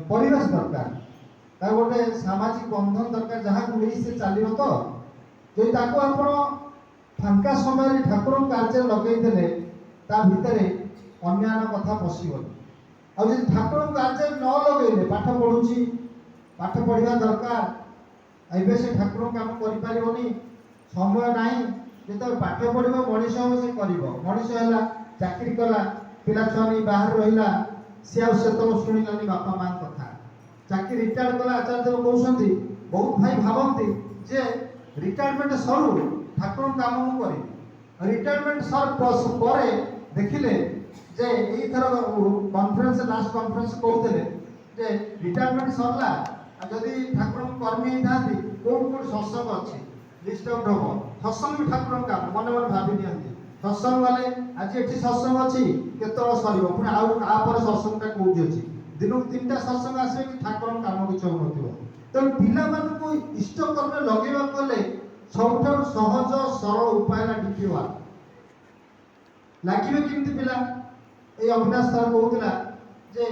परिवेश दरकार ता गोटे सामाजिक बंधन दरकार जहाँ को नहीं से चलियो तो जो ताको आपण फांका समय ठाकुर कार्य लगे देले ता भितरे अन्यान्य कथा पशिबनी आ जे ठाकुर कार्य न लगेले पाठ पढुची पाठ पढ़ा दरकार एबे से ठाकुर काम करि परिबनी समय नाही जेतो पाठ पढ़िबो मनीष हो से करिवो मनीष हैला चाकरी कला पिला छुआनी बाहर रहिला से आ से तो सुनिलानी बापा मां कथा चाकरी रिटायर कला आचार्य कहउसंती बहुत भाई भाबंती जे रिटायरमेंट सरू ठाकुर काम मु करी रिटायरमेंट सर परे देखिले जे एई थर कॉन्फ्रेंस लास्ट कॉन्फ्रेंस कहउतले जे रिटायरमेंट सरला जदि ठाकुर कर्मी थाती कोन कोन सत्संग अछि लिस्ट आउट हो सत्संग भी ठाकुर काम मन मन भाबी नियंती सत्संग वाले आज एठी सत्संग अछि केतळ सरिबो पुनी आउ आ पर सत्संग ता कोउठी अछि दिनु तीनटा सत्संग आसे कि ठाकुर काम किछ होनथिबो तो पिला मान को इष्ट कर्म लगेबा कोले सबठार सहज सरल उपाय ला डिपिवा लागिबे किंतु पिला ए अविनाश सर कहउतला जे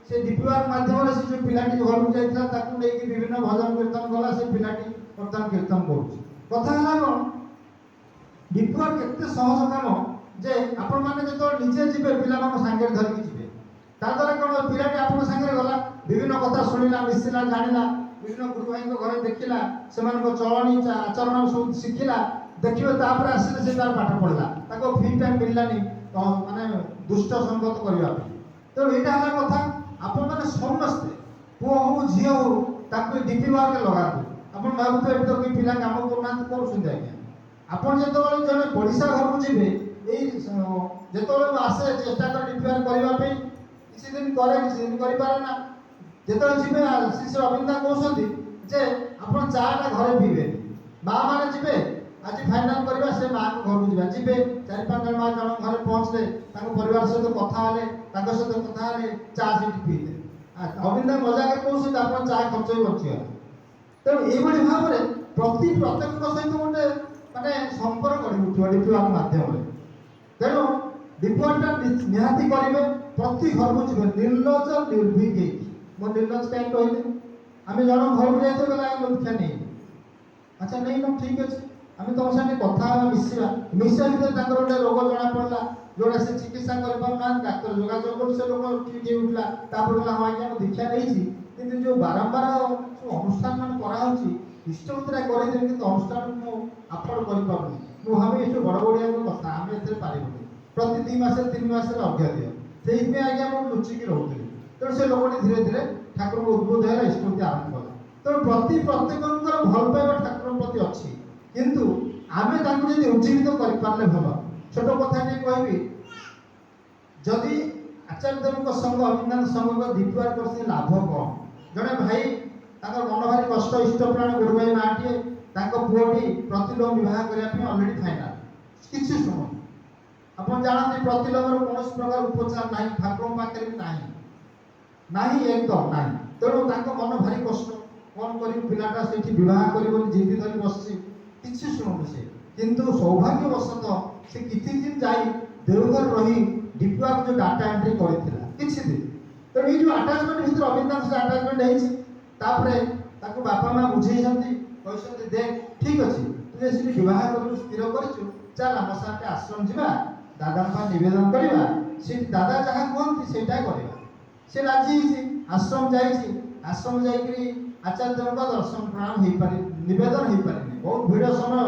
से डिपिवार माध्यम से जो पिलाटी घर को जाइथा ताकू लेके विभिन्न भजन कीर्तन गला से पिलाटी वर्तमान कीर्तन करूची कथा हला कोन डिपिवार केते सहज काम जे आपण माने जतो निजे जिबे पिला मान संगे धर के जिबे ता द्वारा कोन पिलाटी आपण संगे गला विभिन्न कथा सुनिला मिसिला जानिला विभिन्न गुरु भाई को घरे देखिला समान को चलनी आचरण सब शिखिला देखिबे तापर आसीले से तार पाठ पढला ताको फ्री टाइम मिललानी तो माने दुष्ट संगत करिया तो एटा हला कथा आपण माने समस्ते पुओ हो झियो हो ताको डिपिवार के लगा दो आपण भाबुते एतो कि पिला काम करना करू सुंदे आज्ञा आपण जेतोले जने पडिसा घर को जिबे एई जेतोले आसे चेष्टा कर डिपिवार करबा पे किछि दिन करे किछि दिन करि पारे ना जेतोले जिबे श्री अरविंद कहउसंती जे आपण चाटा घरे पीबे बा माने जिबे आज फाइनल करबा से मां को घर को जिबा जिबे चार पांच जन मां जन घरे पहुंचले ताको परिवार सहित कथा हले ताको सहित कथा हले चा सिटी पीले अरविंद मजा के कहउसंती आपण चा खर्च ही बचिया तो ए बडी भाबरे प्रत्येक सहित गोटे माने संपर्क करि उठिबा डिपिवार माध्यम रे तेनो डिपिवारटा निहाती करिवे प्रति घर को जिबे निर्लज निर्भीक मो निर्लज काई कहले आमे जन घर को जाइतो गला लक्ष्य नहीं अच्छा नहीं न ठीक अछि आमे तो संगे कथा मिसिया भितर ताकर गोटे रोग जना पड़ला जोड़ा से चिकित्सा कर पाउना डाक्टर जोगाजोग कर से लोग ठीक हे उठला तापर गला हां आज्ञा दीक्षा नैछि किंतु जो बारंबार अनुष्ठान मान करा होछि इष्टमित्रा करे जे किंतु अनुष्ठान मो अफोर्ड करि पाउनी मो हमें एसो बड़ बड़िया कथा आमे एते पारिबो प्रति 2 मास 3 मास रे अध्याय दियो सेहि में आज्ञा मो लुचि के रहउतली तो से लोगटी धीरे धीरे ठाकुर को उद्बोध है इष्टमित्र आरंभ कला तो प्रत्येकंकर भल पाइबा ठाकुर प्रति अछि किंतु आमे ताकू जदि उज्जीवित करि पारले भलो छोटो कथा ने कहबी जदि आचार्य देव को संग अभिनंदन संग को दीपवार करसे लाभ कौन जने भाई ताकर मन भारी कष्ट इष्ट प्राण गुरु भाई माटी ताको पुओटी प्रतिलोम विवाह करिया पे ऑलरेडी फाइनल किछि सुनो अपन जानते प्रतिलोम रो कोनोस प्रकार उपचार नाही ठाकुर पाखरे नाही नाही एकदम नाही तेणु ताको मन भारी कष्ट कौन करी पिलाटा सेठी विवाह करिबो जिद्दी धरि बसछि किछि सुनो से किंतु सौभाग्यवशतः से किछि दिन जाई देवघर रही डिपिवार जो डाटा एंट्री करिथिला किछि दिन तो ये जो अटैचमेंट भीतर अभिनंदन से अटैचमेंट हेछि तापरे ताको बापा मां बुझेइछंती कहछंती देख ठीक अछि तू जे सिटी विवाह करू स्थिर करिछु चल हम साथे आश्रम जिबा दादा पा निवेदन करिबा से दादा जहा कोनती सेटा करिबा से राजी छी आश्रम जाईछी आश्रम जाईकरी आचार्य देव का दर्शन प्रणाम हेई पारि निवेदन हेई पारि बहुत भीड़ समय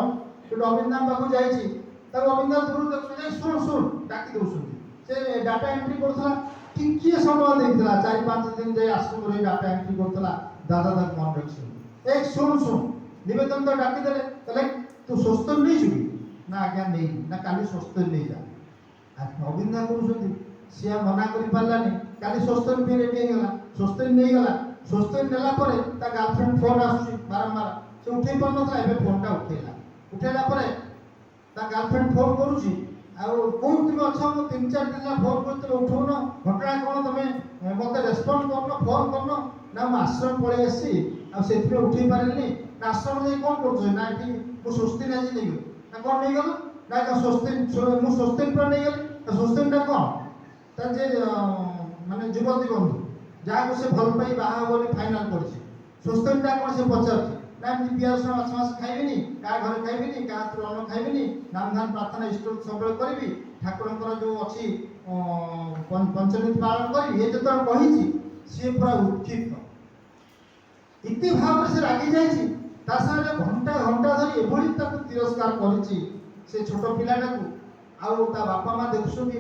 तो अभिनंदन बाबू जाईछी तब अभिनंदन दूर देख जाई सुन डाकी दोसुंती से डाटा एंट्री करथला टिकिए समय देइतला 4-5 दिन जे आश्रम रे डाटा एंट्री करथला दादा तक मन रखछु एक सुन निवेदन तो डाकी देले तले तू स्वस्थ नहीं जुबी ना आज्ञा नहीं ना काली स्वस्थ नहीं जा अभिनंदन करूछंती सिया मना करि पारलानी काली स्वस्थ भी रेडी गला स्वस्थ नहीं गला स्वस्थ नेला परे ता गर्लफ्रेंड फोन आसुची बारंबार से उठे पर नथला एबे फोनटा उठेला परे ता गर्लफ्रेंड फोन करूची आ कोन तुम अच्छा मो 3-4 दिन ला फोन करते उठौनो घटना कोन तमे मते रेस्पोंड करनो फोन करनो ना हम आश्रम पळे आसी आ सेथि उठै पारिनी ना आश्रम जे कोन करछो ना एठी मो स्वस्ति ना जी नहीं ना कोन नहीं गलो ना का स्वस्ति मो स्वस्ति पर नहीं गली तो स्वस्ति ना कोन ता जे माने युवती बंधु ଯାହାକୁ ସେ ଭଲ ପାଇ ବାହା ହେବ ବୋଲି ଫାଇନାଲ କରିଛି। ସ୍ୱସ୍ତିଟା କ'ଣ ସେ ପଚାରୁଛି ନା ଏମିତି ପିଆଜ ରସୁଣ ମାଛ ମାଛ ଖାଇବିନି, କାହା ଘରେ ଖାଇବିନି, କାହା ହାତରୁ ଅନ୍ନ ଖାଇବିନି, ନାମ ଧାନ ପ୍ରାର୍ଥନା ଇଷ୍ଟ ସବୁବେଳେ କରିବି, ଠାକୁରଙ୍କର ଯେଉଁ ଅଛି ପଞ୍ଚନୀତି ପାଳନ କରିବି, ଏ ଯେତେବେଳେ କହିଛି ସିଏ ପୁରା ଉତ୍କ୍ଷିପ୍ତ। ଏତେ ଭାବରେ ସେ ରାଗି ଯାଇଛି, ତା ସାଙ୍ଗରେ ଘଣ୍ଟା ଘଣ୍ଟା ଧରି ଏଭଳି ତାକୁ ତିରସ୍କାର କରିଛି ସେ ଛୋଟ ପିଲାଟାକୁ। ଆଉ ତା ବାପା ମା ଦେଖୁଛନ୍ତି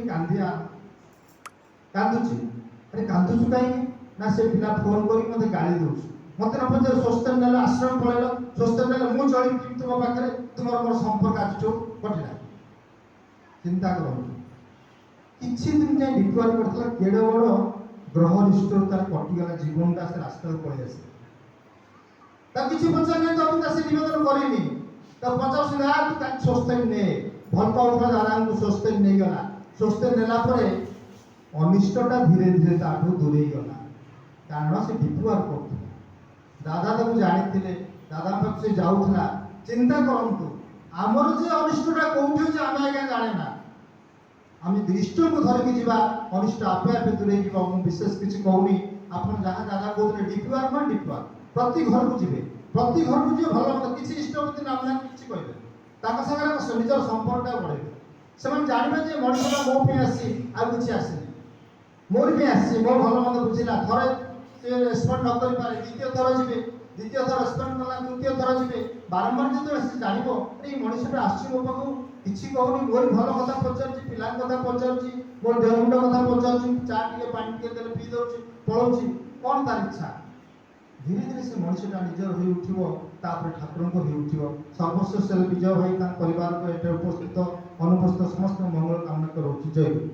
କାନ୍ଦୁଛି। ଆରେ କାନ୍ଦୁଛୁ କାହିଁକି ନା ସେ ପିଲା ଫୋନ କରି ମୋତେ ଗାଳି ଦେଉଛି। ମୋତେ ନ ପଚାରେ ସ୍ୱସ୍ତିରେ ନେଲେ, ଆଶ୍ରମ ପଳେଇଲ, ସ୍ୱସ୍ତିରେ ନେଲେ ମୁଁ ଚଳିବି କେମିତି ତୁମ ପାଖରେ, ତୁମର ମୋର ସମ୍ପର୍କ ଆଜିଠୁ କଟିଲା। ଚିନ୍ତା କରନ୍ତୁ, କିଛି ଦିନ ଯାଏଁ ଡିପ୍ଲୋଏଡ୍ କରିଥିଲା, କେଡ଼େ ବଡ଼ ଗ୍ରହ ନିଷ୍ଠରୁ ତାର କଟିଗଲା ଜୀବନଟା, ସେ ରାସ୍ତାକୁ ପଳେଇ ଆସିଲା। ତାକୁ କିଛି ପଚାର ନାହିଁ, ତମକୁ ସେ ନିବେଦନ କରିନି, ତାକୁ ପଚାରୁଛନ୍ତି ତୁ ତାକୁ ସ୍ୱସ୍ତିରେ ନେ, ଭଲ ପାଉଥିଲା ଦାଦାଙ୍କୁ ସ୍ୱସ୍ତିରେ ନେଇଗଲା। ସ୍ୱସ୍ତିରେ ନେଲା ପରେ ଅନିଷ୍ଟଟା ଧୀରେ ଧୀରେ ତାଠୁ ଦୂରେଇ ଗଲା, କାରଣ ସେ ଡିପ୍ଲୋଏଡ୍ କରୁଥିଲା। ଦାଦା ତାକୁ ଜାଣିଥିଲେ, ଦାଦା ପାଖକୁ ସେ ଯାଉଥିଲା। ଚିନ୍ତା କରନ୍ତୁ, ଆମର ଯେ ଅନିଷ୍ଟଟା କୋଉଠି ଅଛି ଆମେ ଆଜ୍ଞା ଜାଣେ ନା। ଆମେ ଇଷ୍ଟକୁ ଧରିକି ଯିବା, ଅନିଷ୍ଟ ଆପେ ଆପେ ଦୂରେଇ ଯିବ। ମୁଁ ବିଶେଷ କିଛି କହୁନି, ଆପଣ ଯାହା ଦାଦା କହୁଥିଲେ ଡିପ୍ଲୋଏଡ୍ ମାନେ ଡିପ୍ଲୋଏଡ୍। ପ୍ରତି ଘରକୁ ଯିବେ, ଭଲ ମନ୍ଦ କିଛି ଇଷ୍ଟପତି ନାମ ନା କିଛି କହିବେ, ତାଙ୍କ ସାଙ୍ଗରେ ନିଜର ସମ୍ପର୍କଟା ବଢ଼େଇବେ। ସେମାନେ ଜାଣିବେ ଯେ ମଣିଷଟା ମୋ ପାଇଁ ଆସିଛି, ଆଉ କିଛି ଆସିନି, ମୋରି ପାଇଁ ଆସିଛି, ମୋ ଭଲ ମନ୍ଦ ବୁଝିଲା। ଥରେ ସେ ରେସ୍ପଣ୍ଡ ନ କରିପାରେ, ଦ୍ୱିତୀୟ ଥର ଯିବେ, ଦ୍ୱିତୀୟ ଥର ରେସ୍ପଣ୍ଡ କଲା, ତୃତୀୟ ଥର ଯିବେ। ବାରମ୍ବାର ଯେତେବେଳେ ସେ ଜାଣିବ ଏଇ ମଣିଷଟା ଆସୁଛି ମୋ ପାଖକୁ, କିଛି କହୁନି, ମୋରି ଭଲ କଥା ପଚାରୁଛି, ପିଲାଙ୍କ କଥା ପଚାରୁଛି, ମୋର ଦେହ ମୁଣ୍ଡ କଥା ପଚାରୁଛି, ଚା ଟିକେ ପାଣି ଟିକେ ଦେଲେ ପିଇ ଦେଉଛି, ପଳଉଛି, କ'ଣ ତାର ଇଚ୍ଛା। ଧୀରେ ଧୀରେ ସେ ମଣିଷଟା ନିଜର ହୋଇ ଉଠିବ, ତାପରେ ଠାକୁରଙ୍କ ହୋଇ ଉଠିବ। ସର୍ବସ୍ୱ ସେ ବିଜୟ ଭାଇ ତାଙ୍କ ପରିବାରକୁ, ଏଠାରେ ଉପସ୍ଥିତ ଅନୁପସ୍ଥିତ ସମସ୍ତଙ୍କ ମଙ୍ଗଳ କାମନା କରୁଛି। ଜୟ ଗୁରୁ।